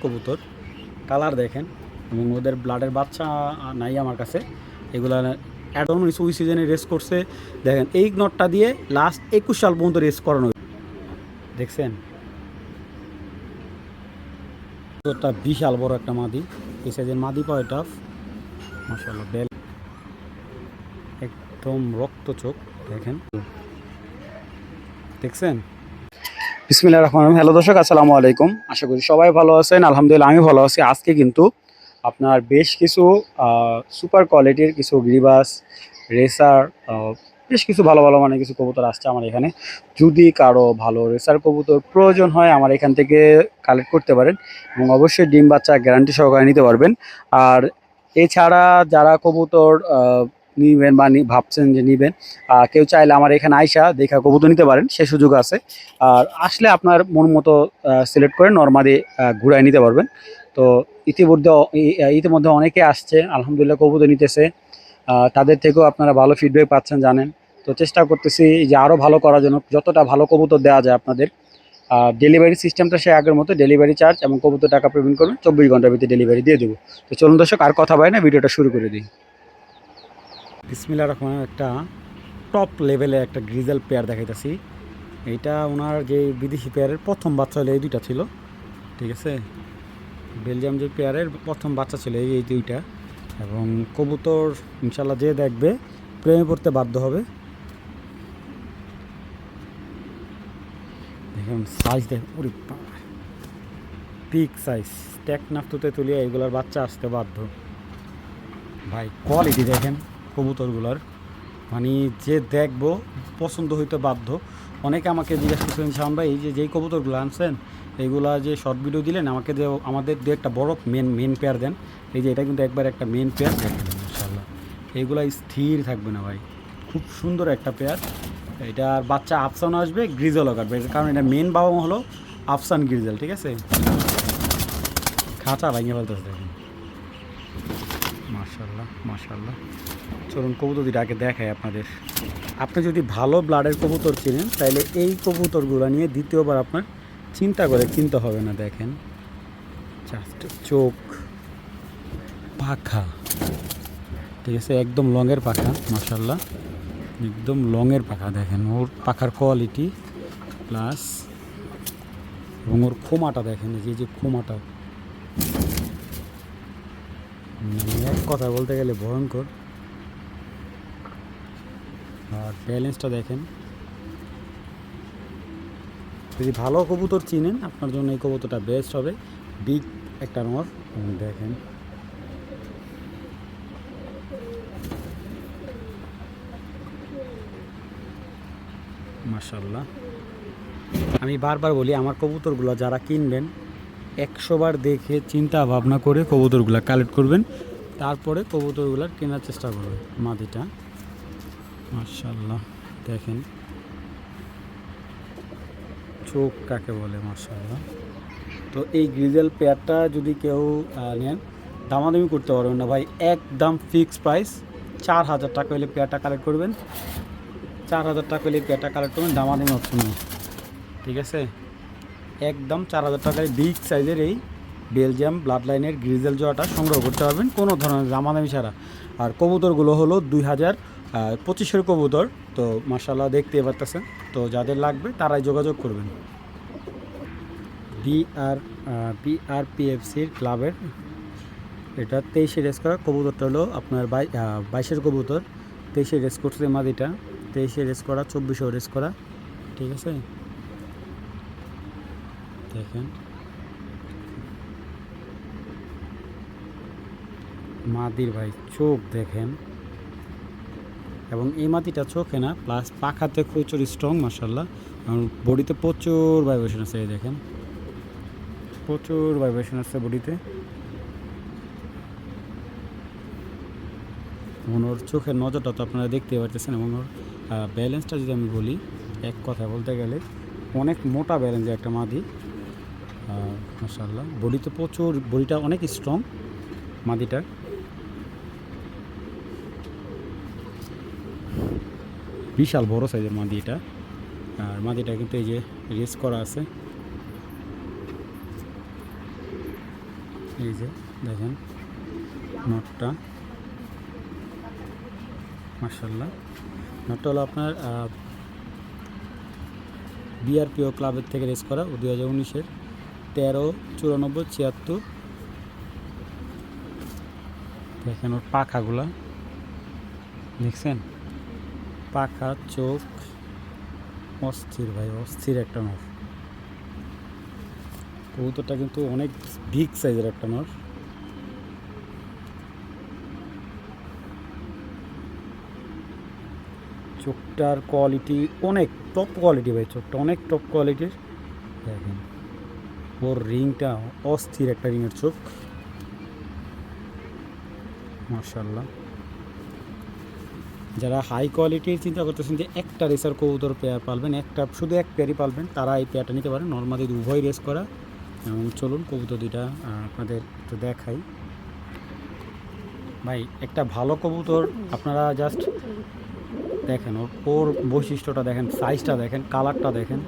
কবুতর, কালার দেখেন, এবং ওদের ব্লাডের বাচ্চা নাই আমার কাছে। এগুলা অ্যাডন ওই সিজনে রেস করছে। দেখেন এই নটটা দিয়ে লাস্ট 21 সাল পর্যন্ত রেস করানো, দেখছেন? কবুতরটা বিশাল বড় একটা মাদি, এই সাইজের মাদি পাওয়া টাফ মাশাআল্লাহ। বেল একদম রক্ত চোখ, দেখেন, দেখছেন? বিসমিল্লাহির রহমানির রহিম। হ্যালো দর্শক, আসসালামু আলাইকুম। আশা করি সবাই ভালো আছেন। আলহামদুলিল্লাহ আমি ভালো আছি। আজকে কিন্তু আপনার বেশ কিছু সুপার কোয়ালিটির কিছু গ্রিবাস রেসার, বেশ কিছু ভালো ভালো মানে কিছু কবুতর আসছে আমার এখানে। যদি কারো ভালো রেসার কবুতর প্রয়োজন হয় আমার এখান থেকে কালেক্ট করতে পারেন, এবং অবশ্যই ডিম বাচ্চা গ্যারান্টি সহকারে নিতে পারবেন। আর এছাড়া যারা কবুতর নিবেন বা ভাবছেন যে নিবেন, কেউ চাইলে আমার এখানে আইসা দেখা কবুতর নিতে পারেন, সে সুযোগ আছে। আর আসলে আপনার মন মতো সিলেক্ট করে নরমালি ঘুরায় নিতে পারবেন। তো ইতিমধ্যে অনেকে আসছে, আলহামদুলিল্লাহ কবুতর নিতেছে। তাদের থেকেও আপনারা ভালো ফিডব্যাক পাচ্ছেন জানেন। তো চেষ্টা করতেছি যে আরও ভালো করার জন্য, যতটা ভালো কবুতর দেওয়া যায় আপনাদের। ডেলিভারি সিস্টেমটা সে আগের মতো, ডেলিভারি চার্জ এবং কবুতর টাকা পেমেন্ট করবেন, 24 ঘন্টার ভিতরে ডেলিভারি দিয়ে দেবো। তো চলুন দর্শক, আর কথা বলে না, ভিডিওটা শুরু করে দিই। বিসমিল্লাহির রহমানির রহিম। একটা টপ লেভেলে একটা গ্রিজেল পেয়ার দেখাইতেছি। এইটা ওনার যে বিদেশি পেয়ারের প্রথম বাচ্চা হলে এই দুইটা ছিল, ঠিক আছে? বেলজিয়াম যে পেয়ারের প্রথম বাচ্চা ছিল এই দুইটা, এবং কবুতর ইনশাল্লাহ যে দেখবে প্রেমে পড়তে বাধ্য হবে। দেখুন সাইজ, দেখুন, ওরে পিক সাইজ, টেকনাফতুতে তুলিয়া এগুলার বাচ্চা আসতে বাধ্য ভাই। কোয়ালিটি দেখেন কবুতরগুলার, মানে যে দেখবো পছন্দ হইতে বাধ্য। অনেকে আমাকে জিজ্ঞাসা করছেন, শাওন ভাই এই যে যেই কবুতরগুলো আনছেন এইগুলা যে শর্ট ভিডিও দিলেন আমাকে যে আমাদের দু একটা বড় মেন পেয়ার দেন। এই যে এটা কিন্তু একবার একটা মেন পেয়ার দেখেন ইনশাল্লাহ, এইগুলা স্থির থাকবে না ভাই, খুব সুন্দর একটা পেয়ার। এটার বাচ্চা আফসানও আসবে, গ্রিজেলও কাটবে, কারণ এটা মেন বাবা হলো আফসান গ্রিজেল, ঠিক আছে? খাঁচা ভাঙিয়ে ফেলতেছে দেখেন, মাশাল্লাহ মাশাল্লাহ। চলুন কবুতর দুইটা আগে দেখাই আপনাদের। আপনি যদি ভালো ব্লাডের কবুতর চিনেন তাহলে এই কবুতরগুলো নিয়ে দ্বিতীয়বার আপনার চিন্তা করে কিনতে হবে না। দেখেন জাস্ট চোখ, পাখা, ঠিক আছে, একদম লংয়ের পাখা মাশাল্লাহ, একদম লংয়ের পাখা। দেখেন ওর পাখার কোয়ালিটি প্লাস, এবং ওর খোমাটা দেখেন, যে খোমাটা এক কথা বলতে গেলে ভয়ঙ্কর। আর ব্যালেন্সটা দেখেন। যদি ভালো কবুতর চিনেন আপনার জন্য এই কবুতরটা বেস্ট হবে। বিগ একটা নর, দেখেন মাশাল্লাহ। আমি বারবার বলি আমার কবুতরগুলো যারা কিনবেন 100 বার দেখে চিন্তা ভাবনা করে কবুতরগুলো কালেক্ট করবেন, তারপরে কবুতরগুলোর কেনার চেষ্টা করবেন। মাদিটা মাশাল্লাহ দেখেন, চোখ কাকে বলে মাশাল্লাহ। তো এই গ্রিজেল পেয়ারটা যদি কেউ নেন দামাদামি করতে পারবেন না ভাই, একদম ফিক্সড প্রাইস। 4000 টাকা হলে পেয়ারটা কালেক্ট করবেন, 4000 টাকা হলে পেয়ারটা কালেক্ট করবেন, দামাদামি অপশন নেই, ঠিক আছে? একদম 4000 টাকায় বিগ সাইজের এই বেলজিয়াম ব্লাড লাইনের গ্রিজেল জোড়াটা সংগ্রহ করতে পারবেন কোনো ধরনের দামাদামি ছাড়া। আর কবুতরগুলো হলো 2025-এর কবুতর। তো মাশাল্লাহ দেখতে পারতেছেন। তো যাদের লাগবে তারাই যোগাযোগ করবেন। বিআরপিএফসির ক্লাবের এটা 23-এ রেস করা কবুতরটা হলো আপনার 22-এর কবুতর। 23-এ রেস করছে মাদিটা, 23-এ রেস করা, 24-এও রেস করা, ঠিক আছে? দেখেন মাদির ভাই চোখ দেখেন, এবং এই মাদিটা চোখে না প্লাস পাখাতে প্রচুর স্ট্রং মাশাল্লাহ। বডিতে প্রচুর ভাইব্রেশন আছে, এই দেখেন প্রচুর ভাইব্রেশন আছে বডিতে। ওর চোখের নজরটা তো আপনারা দেখতে পারতেছেন, এবং ওর ব্যালেন্সটা যদি আমি বলি, এক কথা বলতে গেলে অনেক মোটা ব্যালেন্সের একটা মাদি মাশাল্লাহ। বডিতে প্রচুর, বডিটা অনেক স্ট্রং মাদিটার। বিশাল বড় সাইজের মাদি এটা। আর মাদিটা কিন্তু এই যে রেস করা আছে, এই যে দেখেন নটটা, মাশাআল্লাহ। নটটা হলো আপনার বিআরপিও ক্লাবের থেকে রেস করা 2019-এর 13-94-76। দেখেন ওর পাখাগুলা দেখছেন, পাখা চোখ অস্থির ভাই, অস্থির একটা নর। কবুতরটা কিন্তু অনেক বিগ সাইজের একটা নর। চোখটার কোয়ালিটি অনেক টপ কোয়ালিটি ভাই, চোখটা অনেক টপ কোয়ালিটির। দেখেন ওর রিংটা অস্থির একটা রিংয়ের চোখ, মাশাআল্লাহ। যারা হাই কোয়ালিটির চিন্তা করতেছেন যে একটা রেসার কবুতর পেয়ার পালবেন, একটা শুধু এক পেয়ারই পালবেন, তারা এই পেয়ারটা নিতে পারেন। নর্মালি উভয় রেস করা। এবং চলুন কবুতর দুইটা আপনাদের একটু দেখাই ভাই। একটা ভালো কবুতর আপনারা জাস্ট দেখেন, ওর বৈশিষ্ট্যটা দেখেন, সাইজটা দেখেন, কালারটা দেখেন।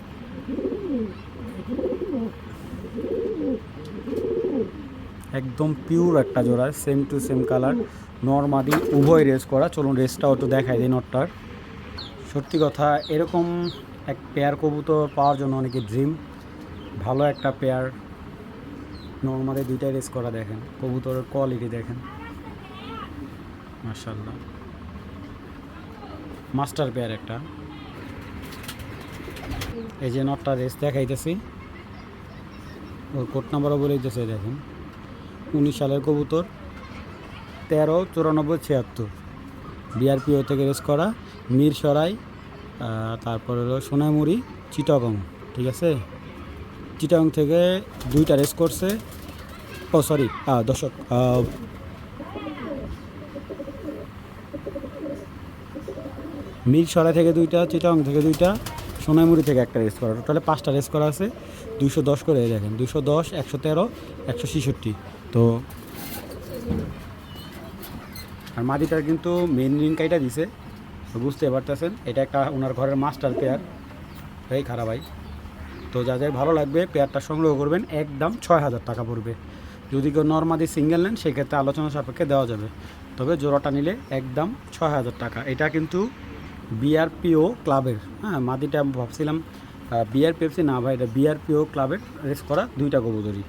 একদম পিওর একটা জোড়া, সেম টু সেম কালার, নর্মাদি উভয় রেস করা। চলুন রেসটাও একটু দেখাই দিই নটটার। সত্যি কথা, এরকম এক পেয়ার কবুতর পাওয়ার জন্য অনেকে ড্রিম। ভালো একটা পেয়ার, নর্মালি দুইটাই রেস করা। দেখেন কবুতরের কোয়ালিটি দেখেন, মাশাআল্লাহ। মাস্টার পেয়ার একটা। এই যে নটটা রেস দেখাইতেছি, ওর কোড নাম্বারও বলে দিতেছে। দেখেন 19 সালের কবুতর, 13-94-76 বিআরপিও থেকে রেস করা, মিরসরাই, তারপর হলো সোনাইমুড়ি, চিটাগং। ঠিক আছে, চিটাগং থেকে দুইটা রেস করছে। ও সরি দর্শক, মিরসরাই থেকে দুইটা, চিটাগং থেকে দুইটা, সোনাইমুড়ি থেকে একটা রেস করা। টোটালে 5টা রেস করা আছে, 210 করে। দেখেন 210, 113, 166। তো আর মাদিটার কিন্তু মেন রিংকাইটা দিছে, তো বুঝতে পারতেছেন এটা একটা ওনার ঘরের মাস্টার পেয়ার। এই খারাপ ভাই। তো যাদের ভালো লাগবে পেয়ারটা সংগ্রহ করবেন, একদম 6000 টাকা পড়বে। যদি কেউ নর্মালি সিঙ্গেল নেন সেক্ষেত্রে আলোচনা সাপেক্ষে দেওয়া যাবে, তবে জোড়াটা নিলে একদম 6000 টাকা। এটা কিন্তু বিআরপিও ক্লাবের, হ্যাঁ। মাদিটা আমি ভাবছিলাম বিআরপিএফসি, না ভাই, এটা বিআরপিও ক্লাবের রেস করা দুইটা কবুতরই।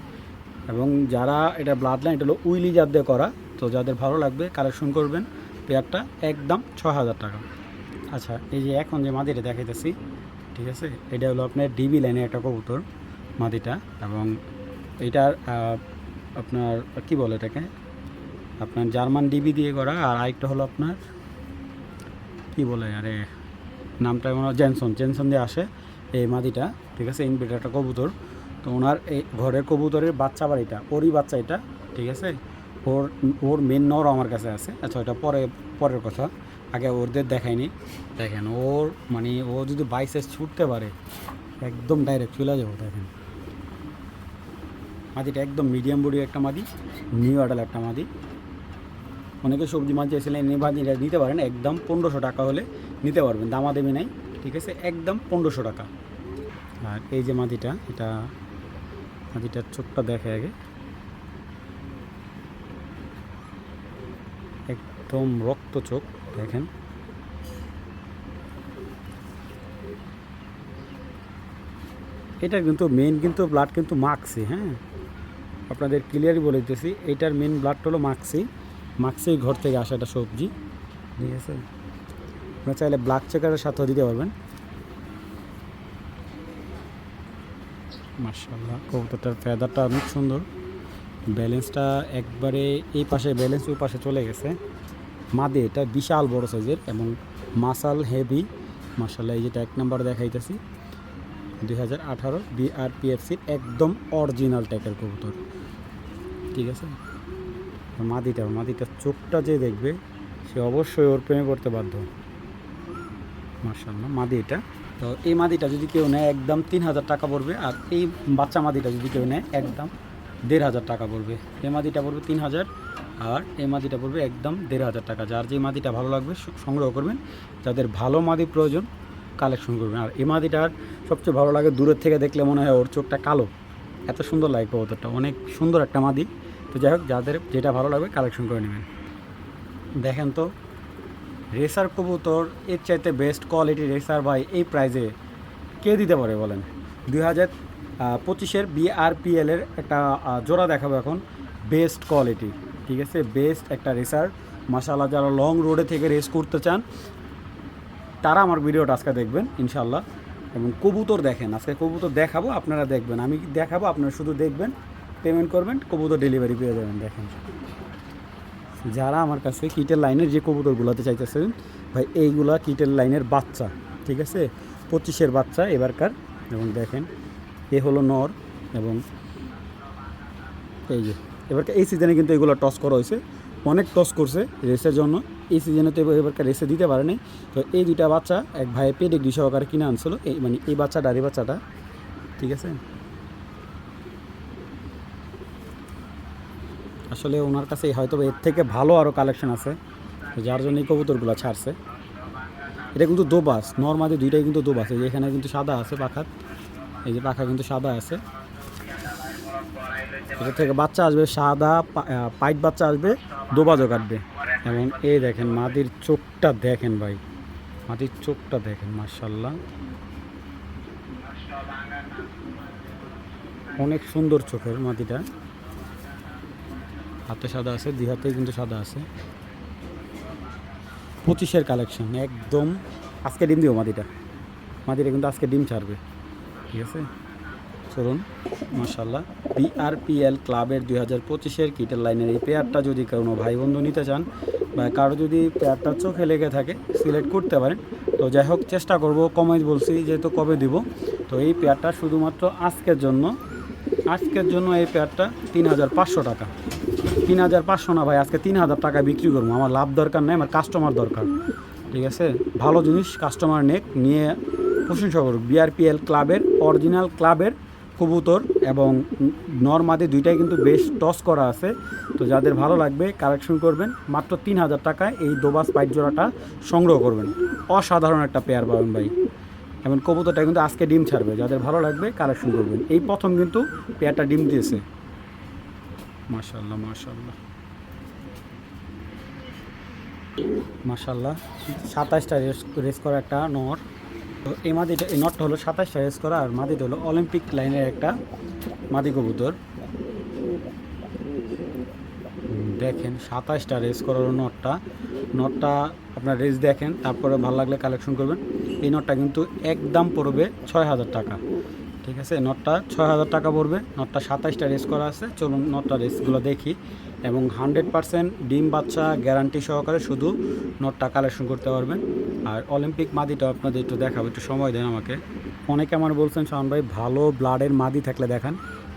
এবং যারা এটা ব্লাড লাইন, এটা হলো উইলি জাত দিয়ে করা। তো যাদের ভালো লাগবে কালেকশন করবেন, পেয়ারটা একদম 6000 টাকা। আচ্ছা, এই যে এখন যে মাদিটা দেখাইতেছি, ঠিক আছে, এটা হলো আপনার ডিবি লাইনের একটা কবুতর মাদিটা। এবং এইটার আপনার কি বলে এটাকে, আপনার জার্মান ডিবি দিয়ে করা। আর আরেকটা হলো আপনার কি বলে, আরে নামটা মনে হয় জেনসন দিয়ে আসে এই মাদিটা। ঠিক আছে, ইনব্রিড একটা কবুতর। তো ওনার এই ঘরের কবুতরের বাচ্চা আবার এটা, ওরই বাচ্চা এটা। ঠিক আছে, ওর মেন নরও আমার কাছে আছে। আচ্ছা, ওটা পরের কথা, আগে ওদের দেখায়নি। দেখেন ওর মানে ও যদি বাইসেস ছুটতে পারে একদম ডাইরেক্ট চলে যাবো। দেখেন মাদিটা একদম মিডিয়াম বডির একটা মাদি, নিউ আডাল একটা মাদি। অনেকে সবজি মাছ চাইছিলেন, এই মাদিটা নিতে পারেন, একদম 1500 টাকা হলে নিতে পারবেন, দামাদামি নাই। ঠিক আছে, একদম 1500 টাকা। আর এই যে মাদিটা, এটা মাদিটার চোখটা দেখে আগে, একদম রক্ত চোখ। দেখেন এটা কিন্তু মেন কিন্তু ব্লাড কিন্তু মাক্সি, হ্যাঁ, আপনাদের ক্লিয়ারই বলে দিতেছি। এইটার মেন ব্লাডটা হলো মাক্সি ঘর থেকে আসা একটা সবজি। ঠিক আছে, আপনারা চাইলে ব্ল্যাক চেকারের সাথেও দিতে পারবেন। মাশাআল্লাহ, কবুতরটার ফেদারটা অনেক সুন্দর, ব্যালেন্সটা একবারে এই পাশে ব্যালেন্স, ওই পাশে চলে গেছে। মাদে এটা বিশাল বড় সাইজের এবং মাসাল হেভি। মাশাআল্লাহ, এই যেটা 1 নাম্বার দেখাইতেছি, 2018 বিআরপিএফসির একদম অরিজিনাল টাইপের কবুতর। ঠিক আছে, মাদিটার চোখটা যে দেখবে সে অবশ্যই ওর প্রেমে পড়তে বাধ্য। মাশাআল্লাহ, মাদি এটা। তো এই মাদিটা যদি কেউ নেয় একদম 3000 টাকা পড়বে। আর এই বাচ্চা মাদিটা যদি কেউ নেয় একদম 1500 টাকা পড়বে। এই মাদিটা পড়বে 3000, আর এই মাদিটা পড়বে একদম 1500 টাকা। যার যে মাদিটা ভালো লাগবে সংগ্রহ করবেন, যাদের ভালো মাদি প্রয়োজন কালেকশন করবেন। আর এই মাদিটার সবচেয়ে ভালো লাগে দূরের থেকে দেখলে মনে হয় ওর চোখটা কালো, এত সুন্দর লাগে কবুতরটা, অনেক সুন্দর একটা মাদি। তো যাই হোক, যাদের যেটা ভালো লাগবে কালেকশন করে নেবেন। দেখেন তো রেসার কবুতর, এর চাইতে বেস্ট কোয়ালিটি রেসার ভাই এই প্রাইজে কে দিতে পারে বলেন? 2025-এর বিআরপিএলের একটা জোড়া দেখাবো এখন, বেস্ট কোয়ালিটি, ঠিক আছে, বেস্ট একটা রেসার মাশাআল্লাহ। যারা লং রোডে থেকে রেস করতে চান তারা আমার ভিডিওটা আজকে দেখবেন ইনশাল্লাহ। এবং কবুতর দেখেন, আজকে কবুতর দেখাবো, আপনারা দেখবেন, আমি দেখাবো, আপনারা শুধু দেখবেন, পেমেন্ট করবেন, কবুতর ডেলিভারি পেয়ে যাবেন। দেখেন যারা আমার কাছে কিটের লাইনের যে কবুতরগুলোতে চাইতেছেন ভাই, এইগুলা কিটের লাইনের বাচ্চা, ঠিক আছে, 25-এর বাচ্চা এবারকার। এবং দেখেন এ হলো নর, এবং এই যে এবারকার এই সিজনে কিন্তু এগুলো টস করা হয়েছে, অনেক টস করছে রেসের জন্য। এই সিজনে তো এবারকার রেসে দিতে পারেনি। তো এই দুইটা বাচ্চা এক ভাইয়ে পেডিগ্রি সহকারে কিনে আনছিল, এই মানে এই বাচ্চাটা আর এই বাচ্চাটা, ঠিক আছে। আসলে ওনার কাছে হয়তো এর থেকে ভালো আরও কালেকশন আছে, যার জন্য এই কবুতরগুলো ছাড়ছে। এটা কিন্তু দোবাস, নর্মালি দুইটাই কিন্তু দোবাস। এই যে এখানে কিন্তু সাদা আছে পাখার, এই যে পাখা কিন্তু সাদা আছে। এটা থেকে বাচ্চা আসবে সাদা, পাইট বাচ্চা আসবে, দোবাজও কাটবে। এবং এই দেখেন মাদির চোখটা দেখেন ভাই, মাদির চোখটা দেখেন মাশাআল্লাহ, অনেক সুন্দর চোখের মাদিটা। হাতে সাদা আছে, দুই হাতেই কিন্তু সাদা আছে। 25-এর কালেকশন একদম। আজকে ডিম দিও মাদিটা, মাদিটা কিন্তু আজকে ডিম ছাড়বে, ঠিক আছে। চলুন মাশাআল্লাহ, বিআরপিএল ক্লাবের 2025-এর কিটের লাইনের এই পেয়ারটা যদি কোনো ভাই বন্ধু নিতে চান বা কারো যদি পেয়ারটা চোখে লেগে থাকে সিলেক্ট করতে পারেন। তো যাই হোক, চেষ্টা করব, কমাই বলছি যেহেতু কবে দিব। তো এই পেয়ারটা শুধুমাত্র আজকের জন্য এই পেয়ারটা 3500 টাকা। 3500 না ভাই, আজকে 3000 টাকা বিক্রি করবো। আমার লাভ দরকার নেই, আমার কাস্টমার দরকার, ঠিক আছে। ভালো জিনিস কাস্টমার নিয়ে প্রশংসা করুক। বিআরপিএল ক্লাবের, অরিজিনাল ক্লাবের কবুতর এবং নর্মাদি দুইটাই কিন্তু বেশ টস করা আছে। তো যাদের ভালো লাগবে কালেকশন করবেন, মাত্র 3000 টাকায় এই দোবাস পাইট জোড়াটা সংগ্রহ করবেন। অসাধারণ একটা পেয়ার পাবেন ভাই। এবং কবুতরটা কিন্তু আজকে ডিম ছাড়বে, যাদের ভালো লাগবে কালেকশন করবেন। এই প্রথম কিন্তু পেয়ারটা ডিম দিয়েছে, মাশাআল্লাহ মাশাআল্লাহ মাশাআল্লাহ। 27টা রেস করা একটা নট। তো এই মাদিটা, এই নটটা হলো 27টা রেস করা, আর মাদিটা হলো অলিম্পিক লাইনের একটা মাদি কবুতর। দেখেন 27টা রেস করার নটটা আপনার রেস দেখেন, তারপরে ভালো লাগলে কালেকশন করবেন। এই নটটা কিন্তু একদম পড়বে 6000 টাকা, ঠিক আছে। নটটা 6000 টাকা পড়বে। নটটা 27টা রেস করা আছে। চলুন নটটা রেসগুলো দেখি। এবং 100% ডিম বাচ্চা গ্যারান্টি সহকারে শুধু নটটা কালেকশন করতে পারবেন। আর অলিম্পিক মাদিটা আপনাদের একটু দেখাবো, একটু সময় দেন আমাকে। অনেকে আমার বলছেন শাওন ভাই ভালো ব্লাডের মাদি থাকলে দেখান।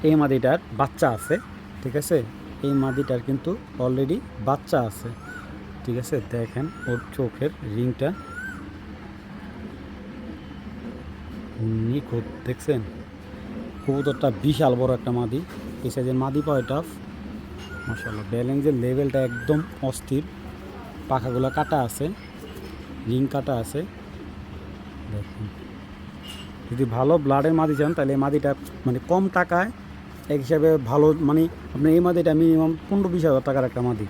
এই মাদিটার বাচ্চা আছে, ঠিক আছে। এই মাদিটার কিন্তু অলরেডি বাচ্চা আছে, ঠিক আছে। দেখেন ওর চোখের রিংটা নিখুঁত, দেখছেন। কবুতরটা বিশাল বড় একটা মাদি, এই সাইজের মাদি পাওয়া টাফ মাশাআল্লাহ। ব্যালেন্সের লেভেলটা একদম অস্থির, পাখাগুলো কাটা আছে, রিং কাটা আছে। দেখুন, যদি ভালো ব্লাডের মাদি চান তাহলে এই মাদিটা মানে কম টাকায় এক হিসাবে ভালো, মানে আপনি এই মাদিটা মিনিমাম 15-20 হাজার টাকার একটা মাদি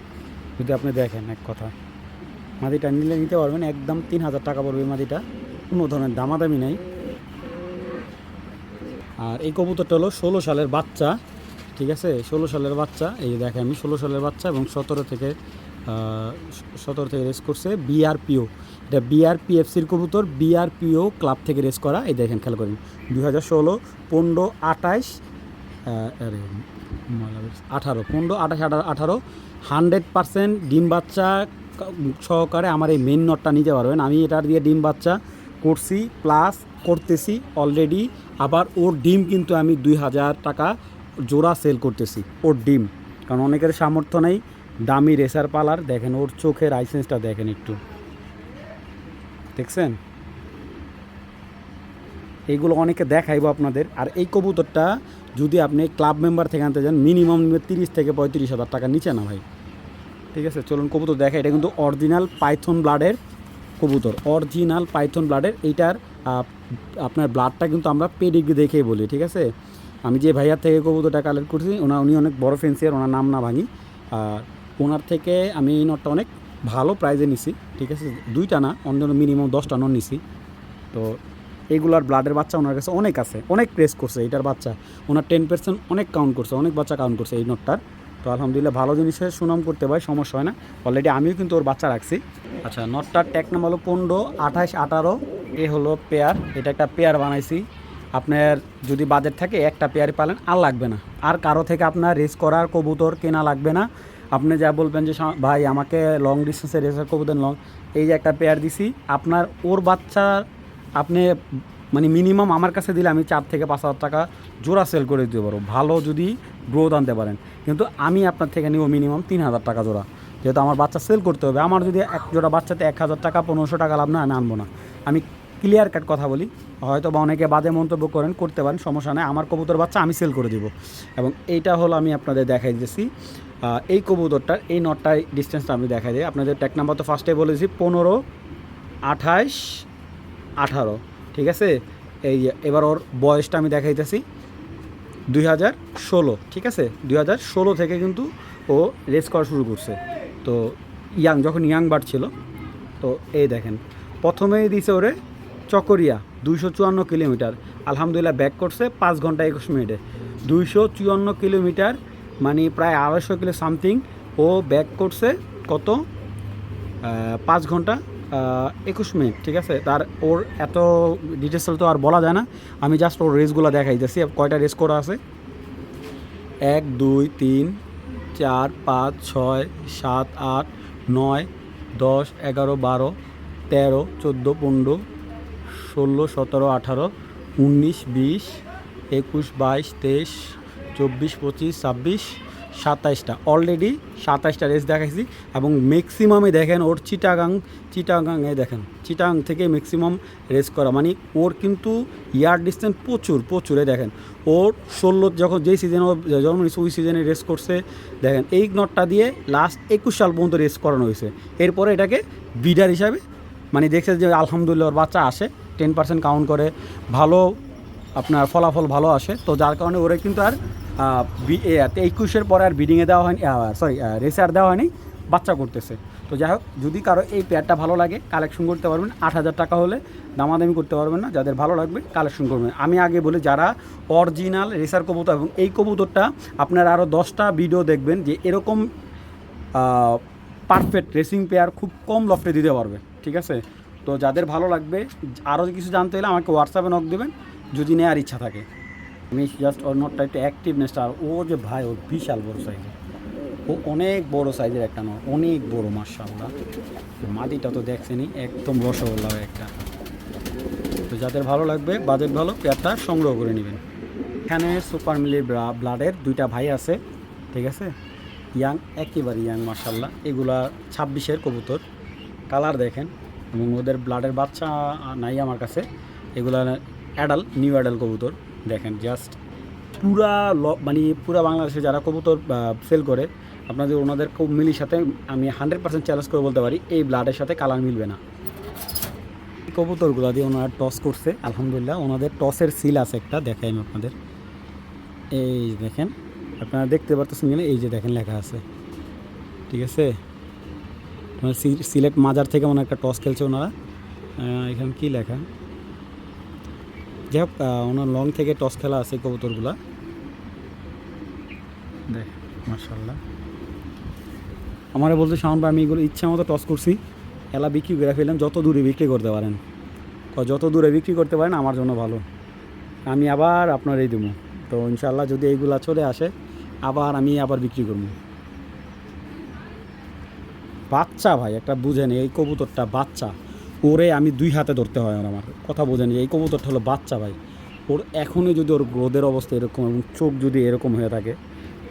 যদি আপনি দেখেন। এক কথা, মাদিটা নিতে পারবেন, একদম 3000 টাকা পড়বে এই মাদিটা, কোনো ধরনের দামাদামি নেই। আর এই কবুতরটা হলো 16 সালের বাচ্চা, ঠিক আছে। 16 সালের বাচ্চা, এই দেখেন আমি 16 সালের বাচ্চা, এবং 17 থেকে রেস করছে বিআরপিও। এটা বিআরপিএফসির কবুতর, বিআরপিও ক্লাব থেকে রেস করা। এই দেখেন খেয়াল করেন, 2016, 15, 28, 18 100% ডিম বাচ্চা সহকারে আমার এই মেন নটটা নিতে পারবেন। আমি এটার দিয়ে ডিম বাচ্চা করছি, প্লাস করতেছি অলরেডি। আবার ওর ডিম কিন্তু আমি 2000 টাকা জোড়া সেল করতেছি, ওর ডিম। কারণ অনেকের সামর্থ্য নেই দামি রেসার পালার। দেখেন ওর চোখের আইসেন্সটা দেখেন একটু, দেখছেন। এইগুলো অনেকে দেখাইবো আপনাদের। আর এই কবুতরটা যদি আপনি ক্লাব মেম্বার থেকে আনতে যান মিনিমাম 30 থেকে 35 হাজার টাকার নিচে না ভাই, ঠিক আছে। চলুন কবুতর দেখা। এটা কিন্তু অরিজিনাল পাইথন ব্লাডের কবুতর, অরিজিনাল পাইথন ব্লাডের। এইটার আপনার ব্লাডটা কিন্তু আমরা পেডিগ্রি দেখেই বলি, ঠিক আছে। আমি যে ভাইয়ার থেকে কবুতরটা কালেক্ট করছি উনি অনেক বড় ফেন্সিয়ার, ওনার নাম না ভাঙি। আর ওনার থেকে আমি এই নটটা অনেক ভালো প্রাইজে নিছি, ঠিক আছে। 2টা না, অন্য মিনিমাম 10টা নট নিছি। তো এইগুলার ব্লাডের বাচ্চা ওনার কাছে অনেক আছে, অনেক প্রেস করছে এটার বাচ্চা। ওনার 10% অনেক কাউন্ট করছে, অনেক বাচ্চা কাউন্ট করছে এই নটটার। তো আলহামদুলিল্লাহ ভালো জিনিসের সুনাম করতে পারে, সমস্যা হয় না। অলরেডি আমিও কিন্তু ওর বাচ্চা রাখছি। আচ্ছা, নটটার ট্যাগ নাম হলো 15, 28, 18। এ হলো পেয়ার, এটা একটা পেয়ার বানাইছি। আপনার যদি বাজেট থাকে একটা পেয়ারই পালেন, আর লাগবে না। আর কারো থেকে আপনার রেস করার কবুতর কেনা লাগবে না। আপনি যা বলবেন যে ভাই আমাকে লং ডিস্টেন্সে রেসার কবুতর লং, এই যে একটা পেয়ার দিছি আপনার, ওর বাচ্চা আপনি মানে মিনিমাম আমার কাছে দিলে আমি 4 থেকে 5 হাজার টাকা জোড়া সেল করে দিতে পারবো, ভালো যদি গ্রোথ আনতে পারেন। কিন্তু আমি আপনার থেকে নিব মিনিমাম 3,000 টাকা জোড়া, যেহেতু আমার বাচ্চা সেল করতে হবে। আমার যদি এক জোড়া বাচ্চাতে 1,000 টাকা 1,500 টাকা লাভ না, আমি আনবো না। আমি ক্লিয়ার কাট কথা বলি, হয়তো বা অনেকে বাজে মন্তব্য করেন, করতে পারেন, সমস্যা নেই। আমার কবুতর বাচ্চা আমি সেল করে দিব। এবং এইটা হলো আমি আপনাদের দেখাই দিয়েছি এই কবুতরটার এই নটটার ডিস্টেন্সটা আমি দেখাই দিই আপনাদের। ট্যাগ নাম্বার তো ফার্স্টে বলেছি 15, 28, 18, ঠিক আছে। এই এবার ওর বয়সটা আমি দেখাইতেছি 2016, ঠিক আছে। 2016 থেকে কিন্তু ও রেস করা শুরু করছে। তো যখন ইয়াং বার্ড ছিল, তো এই দেখেন প্রথমেই দিছে ওরে চকরিয়া 254 কিলোমিটার, আলহামদুলিল্লাহ ব্যাক করছে 5 ঘন্টা 21 মিনিটে। 254 কিলোমিটার মানে প্রায় 250 কিলো সামথিং ও ব্যাক করছে কত, 5 ঘন্টা 21 মিনিট, ঠিক আছে। তার ওর এত ডিটেলস তো আর বলা যায় না, আমি জাস্ট ওর রেসগুলো দেখাইতেছি। কয়টা রেস করা আছে, 1, 2, 3, 4, 5, 6, 7, 8, 9, 10, 11, 12, 13, 14, 15, 16, 17, 18, 19, 20, 21, 22, 23, 24, 25, 26, 27টা অলরেডি 27টা রেস দেখাইছি। এবং ম্যাক্সিমামে দেখেন ওর চিটাগাংয়ে দেখেন, চিটাগাং থেকে ম্যাক্সিমাম রেস করা, মানে ওর কিন্তু ইয়ার্ড ডিস্টেন্স প্রচুরে দেখেন। ওর 16 যখন যেই সিজনে জন্ম নিয়েছে ওই সিজনে রেস করছে দেখেন। এই নটটা দিয়ে লাস্ট 21 সাল পর্যন্ত রেস করানো হয়েছে। এরপরে এটাকে বিডার হিসাবে মানে দেখছে যে আলহামদুলিল্লাহ ওর বাচ্চা আসে, 10% কাউন্ট করে, ভালো আপনার ফলাফল ভালো আসে। তো যার কারণে ওরা কিন্তু আর 21-এর পরে আর বিডিংয়ে দেওয়া হয়নি, রেসে আর দেওয়া হয়নি, বাচ্চা করতেছে। তো যাই হোক, যদি কারো এই পেয়ারটা ভালো লাগে কালেকশন করতে পারবেন। 8,000 টাকা হলে দামাদামি করতে পারবেন না, যাদের ভালো লাগবে কালেকশন করবেন। আমি আগে বলি, যারা অরিজিনাল রেসার কবুতর, এবং এই কবুতরটা আপনারা আরও 10টা ভিডিও দেখবেন যে এরকম পারফেক্ট রেসিং পেয়ার খুব কম লফটে দিতে পারবে, ঠিক আছে। তো যাদের ভালো লাগবে, আরও কিছু জানতে হলে আমাকে হোয়াটসঅ্যাপে নক দেবেন যদি নেওয়ার ইচ্ছা থাকে। আমি জাস্ট ওর নটটা একটু অ্যাক্টিভনেসটা, আর ও যে ভাই ও বিশাল বড় সাইজের, ও অনেক বড় সাইজের একটা নট, অনেক বড় মাশাআল্লাহ। মাদিটা তো দেখছেনই, একদম রসগোল্লা একটা। তো যাদের ভালো লাগবে, বাজেট ভালো, পেয়ারটা সংগ্রহ করে নেবেন। এখানে সুপার মিলি ব্লাডের 2টা ভাই আছে, ঠিক আছে। ইয়াং, একেবারে ইয়াং মাশাআল্লাহ। এগুলা 26-এর কবুতর, কালার দেখেন। এবং ওদের ব্লাডের বাচ্চা নাই আমার কাছে। এগুলা নিউ অ্যাডাল কবুতর দেখেন। জাস্ট মানে পুরা বাংলাদেশে যারা কবুতর সেল করে, আপনাদের ওনাদের মিলির সাথে আমি 100% চ্যালেঞ্জ করে বলতে পারি এই ব্লাডের সাথে কালার মিলবে না। এই কবুতরগুলো দিয়ে ওনারা টস করছে, আলহামদুলিল্লাহ। ওনাদের টসের সিল আছে একটা, দেখাই আমি আপনাদের। এই দেখেন, আপনারা দেখতে পারতেছেন কিনা, এই যে দেখেন লেখা আছে, ঠিক আছে। সিলেট মাজার থেকে ওনার একটা টস খেলছে ওনারা। এখানে কি লেখা, যাই হোক ওনার লং থেকে টস খেলা আছে কবুতরগুলা। দেখ মাশাআল্লাহ। আমারে বলতে শাওন ভাই, আমি এগুলো ইচ্ছা মতো টস করছি, এলা বিক্রি করে ফেললাম। যত দূরে বিক্রি করতে পারেন, যত দূরে বিক্রি করতে পারেন আমার জন্য ভালো, আমি আবার আপনার এই দেবো। তো ইনশাআল্লাহ যদি এইগুলা চলে আসে আমি আবার বিক্রি করবো। বাচ্চা ভাই একটা বুঝেন, এই কবুতরটা বাচ্চা, ওরে আমি 2 হাতে ধরতে হয়। আর আমার কথা বোঝেন, এই কবুতরটা হলো বাচ্চা ভাই। ওর এখনই যদি ওর গ্রোথের অবস্থা এরকম এবং চোখ যদি এরকম হয়ে থাকে,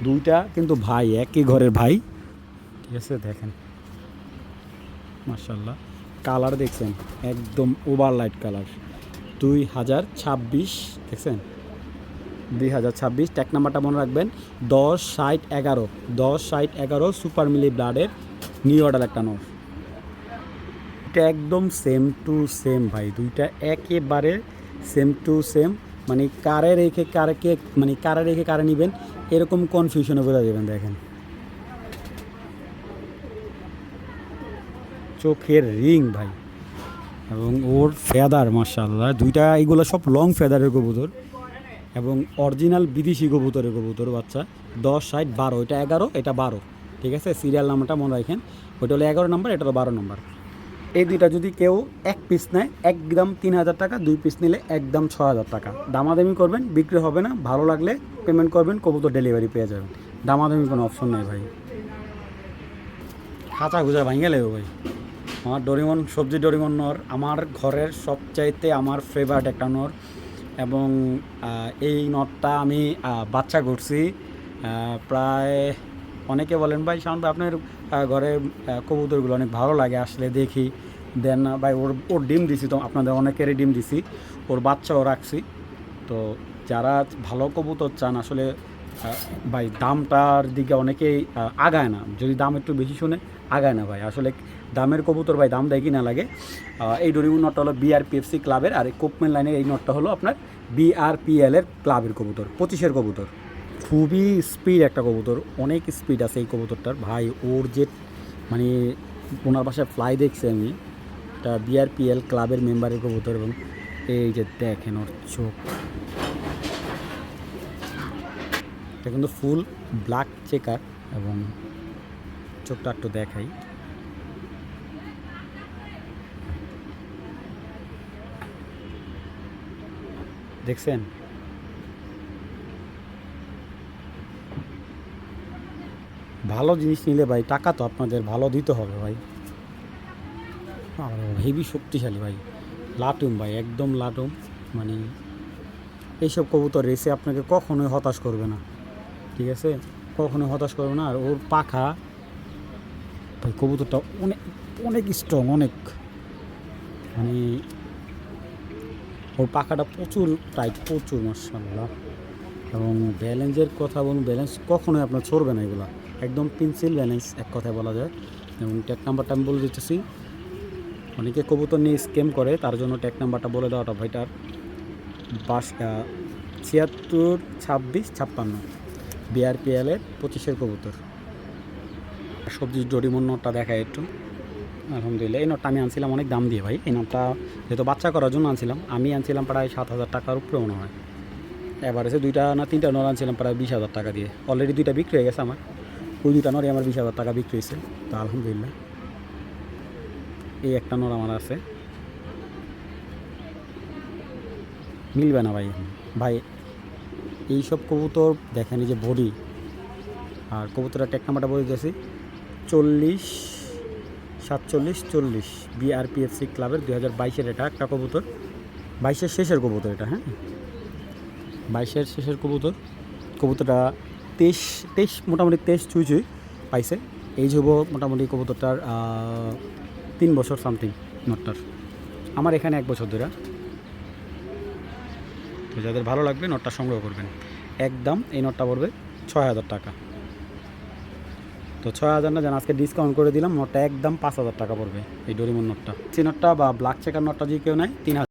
2টা কিন্তু ভাই, একই ঘরের ভাই, ঠিক আছে। দেখেন মাশাআল্লাহ, কালার দেখছেন একদম ওভার লাইট কালার। 2026 দেখছেন, 2026। ট্যাগ নাম্বারটা মনে রাখবেন 10-60-11, 10-60-11 সুপার মিলি ব্লাডের নিউ অর্ডার একটা নর। এটা একদম সেম টু সেম ভাই, 2টা একেবারে সেম টু সেম। মানে কারে রেখে কারে নেবেন এরকম কনফিউশনে বোঝা যাবেন। দেখেন চোখের রিং ভাই, এবং ওর ফেদার মাশাআল্লাহ দুইটা, এইগুলো সব লং ফেদারের কবুতর এবং অরিজিনাল বিদেশি কবুতরের বাচ্চা। 10, 60, 12, এটা 11, এটা 12, ঠিক আছে। সিরিয়াল নাম্বারটা মনে রাখেন, ওইটা হলো 11 নাম্বার, এটা হলো 12 নাম্বার। এই দুইটা যদি কেউ এক পিস নেয় একদম 3000 টাকা, 2 পিস নিলে একদম 6000 টাকা। দামাদামি করবেন, বিক্রি হবে না, ভালো লাগলে পেমেন্ট করবেন, কবুতর ডেলিভারি পেয়ে যাবেন। দামাদামি কোনো অপশন নেই ভাই। খাঁচা গুজা ভাঙে গেলে ভাই। আমার ডোরিমন, সবজি ডোরিমন নর আমার ঘরের সবচাইতে আমার ফেভারিট একটা নর, এবং এই নটটা আমি বাচ্চা করছি প্রায়। অনেকে বলেন ভাই শাওন ভাই আপনার ঘরে কবুতরগুলো অনেক ভালো লাগে, আসলে দেখি দেন না ভাই। ওর ডিম দিছি, তো আপনাদের অনেকেরই ডিম দিছি, ওর বাচ্চাও রাখছি। তো যারা ভালো কবুতর চান আসলে ভাই, দামটার দিকে অনেকেই আগায় না, যদি দাম একটু বেশি শুনে আগায় না ভাই। আসলে দামের কবুতর ভাই দাম দেয় কি না লাগে। এই ডরিমন নটটা হলো বিআরপিএফসি ক্লাবের, আর এই কোপমেন লাইনের এই নটটা হলো আপনার বিআরপিএলের ক্লাবের কবুতর, 25-এর কবুতর। খুবই স্পিড একটা কবুতর, অনেক স্পিড আছে এই কবুতরটার ভাই। ওর যে মানে ওনার বাসায় ফ্লাই দেখছি আমি, এটা বিআরপিএল ক্লাবের মেম্বারের কবুতর, এবং এই যে দেখেন ওর চোখ, এটা কিন্তু ফুল ব্ল্যাক চেকার, এবং চোখটা একটু দেখাই। দেখছেন ভালো জিনিস নিলে ভাই টাকা তো আপনাদের ভালো দিতে হবে ভাই। হেভি শক্তিশালী ভাই, লাটুম ভাই, একদম লাটুম। মানে এইসব কবুতর রেসে আপনাকে কখনোই হতাশ করবে না, ঠিক আছে, কখনোই হতাশ করবে না। আর ওর পাখা ভাই, কবুতরটা অনেক অনেক স্ট্রং, অনেক মানে ওর পাখাটা প্রচুর টাইট, প্রচুর মাশাআল্লাহ। এবং ব্যালেন্সের কথা বলুন, ব্যালেন্স কখনোই আপনার ছড়বে না, এগুলো একদম পেন্সিল ব্যালেন্স এক কথায় বলা যায়। এবং ট্যাগ নাম্বারটা আমি বলে দিতেছি, অনেকে কবুতর নিয়ে স্ক্যাম করে, তার জন্য ট্যাগ নাম্বারটা বলে দেওয়াটা ভাইটার 76 26 56 বিআরপিএলের 25-এর কবুতর। সবজি ডরিমন নটটা দেখায় একটু। আলহামদুলিল্লাহ, এই নটটা আমি আনছিলাম অনেক দাম দিয়ে ভাই। এই নটটা যেহেতু বাচ্চা করার জন্য আনছিলাম, আমি আনছিলাম প্রায় 7000 টাকার উপরে মনে হয়। এবারে 2টা না 3টা নর আনছিলাম প্রায় 20,000 টাকা দিয়ে। অলরেডি 2টা বিক্রি হয়ে গেছে আমার, ওই 2টা নরই আমার 20,000 টাকা বিক্রি হয়েছে। তো আলহামদুলিল্লাহ, এই একটা নর আমার আছে, মিলবে না ভাই ভাই। এইসব কবুতর দেখেন, এই যে বডি আর কবুতরের ট্যাগ নাম্বারটা বলে দিয়েছি, 40 47 40 বিআরপিএফসি ক্লাবের 2022-এর এটা একটা কবুতর, 22-এর শেষের কবুতর এটা, হ্যাঁ 22-এর শেষের কবুতর। কবুতরটা 23 মোটামুটি 23 ছুঁই পাইছে। এই হব মোটামুটি কবুতরটার 3 বছর সামথিং নটটার। আমার এখানে 1 বছর ধরে। তো যাদের ভালো লাগবে নটটা সংগ্রহ করবেন। একদম এই নটটা পড়বে 6000 টাকা। তো 6000 না, যেন আজকে ডিসকাউন্ট করে দিলাম, নটটা একদম 5000 টাকা পড়বে এই ডোরিমন নটটা। সি নটটা বা ব্ল্যাক চেকার নটটা যদি কেউ নেয় 3000।